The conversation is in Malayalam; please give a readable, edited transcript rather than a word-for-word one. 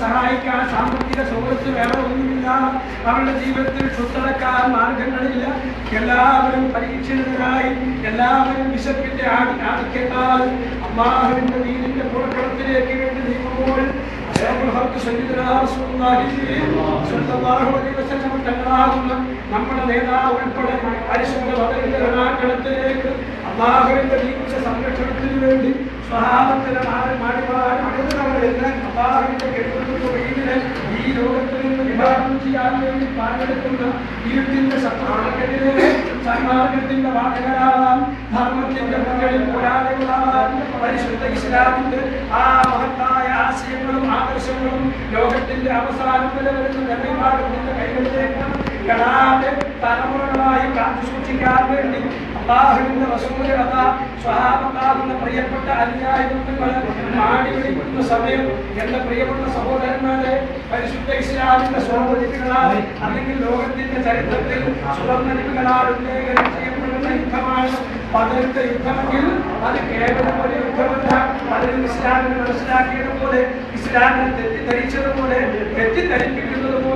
സഹായിക്കാൻ സാമ്പത്തിക സൗകര്യത്തിൽ വേറെ ഒന്നുമില്ല. അവരുടെ ജീവിതത്തിൽ ക്ഷുദ്രക്കാൻ മാർഗങ്ങളില്ല. എല്ലാവരും പരീക്ഷണരായി, എല്ലാവരും വിശപ്പിന്റെ ആധിക്യത്താൽ അല്ലാഹുവിന്റെ ദീനിന്റെ പുറക്കടത്തിലേക്ക് വേണ്ടി നീങ്ങുമ്പോൾ നമ്മുടെ നേതാവ് ഉൾപ്പെടെ പരിശുദ്ധ ഭരണത്തിലേക്ക് അല്ലാഹുവിന്റെ ദീനിന്റെ സംരക്ഷണത്തിന് വേണ്ടി സ്വഹാബത്തിലെ ഈ ലോകത്തിൽ നിന്ന് വിഭാഗം ചെയ്യാൻ വേണ്ടി പാടെടുക്കുന്ന ഇരുട്ടിന്റെ ശത്രുക്കളെതിരെ സന്മാർഗത്തിന്റെ വാഹകരാവാൻ, ധർമ്മത്തിന്റെ മുകളിൽ പോരാളികളാവാൻ പരിശുദ്ധ ഇസ്ലാമിന്റെ ആ മഹത്തായ ആശയങ്ങളും ആദർശങ്ങളും ലോകത്തിന്റെ അവസാനം വരെ വരുന്ന നിർമ്മാണത്തിന്റെ കൈകളിലേക്ക് കടാതെ തലമുറകളായി കാത്തു സൂക്ഷിക്കാൻ വേണ്ടി അല്ലാഹുവിന്റെ റസൂൽ അതാ സ്വഹാബത്താകുന്ന പ്രിയപ്പെട്ട അനുയായികളെ മാടി വിളിക്കുന്ന സമയം എന്റെ പ്രിയപ്പെട്ട സഹോദരന്മാരെ, പരിശുദ്ധ ഇസ്ലാമിന്റെ സ്വാതന്ത്ര്യങ്ങളാൽ അല്ലെങ്കിൽ ലോകത്തിന്റെ ചരിത്രത്തിൽ സുവർണ്ണലിപികളാൽ ഉല്ലേഖനം ചെയ്യപ്പെടുന്ന യുദ്ധമാണ് പതിനെട്ട് യുദ്ധമെങ്കിൽ അത് കേവലം ഒരു യുദ്ധമല്ല. പലരും ഇസ്ലാമിനെ മനസ്സിലാക്കിയതുപോലെ, ഇസ്ലാമിനെ തെറ്റിദ്ധരിച്ചതുപോലെ, തെറ്റിദ്ധരിപ്പിക്കുന്നതുപോലെ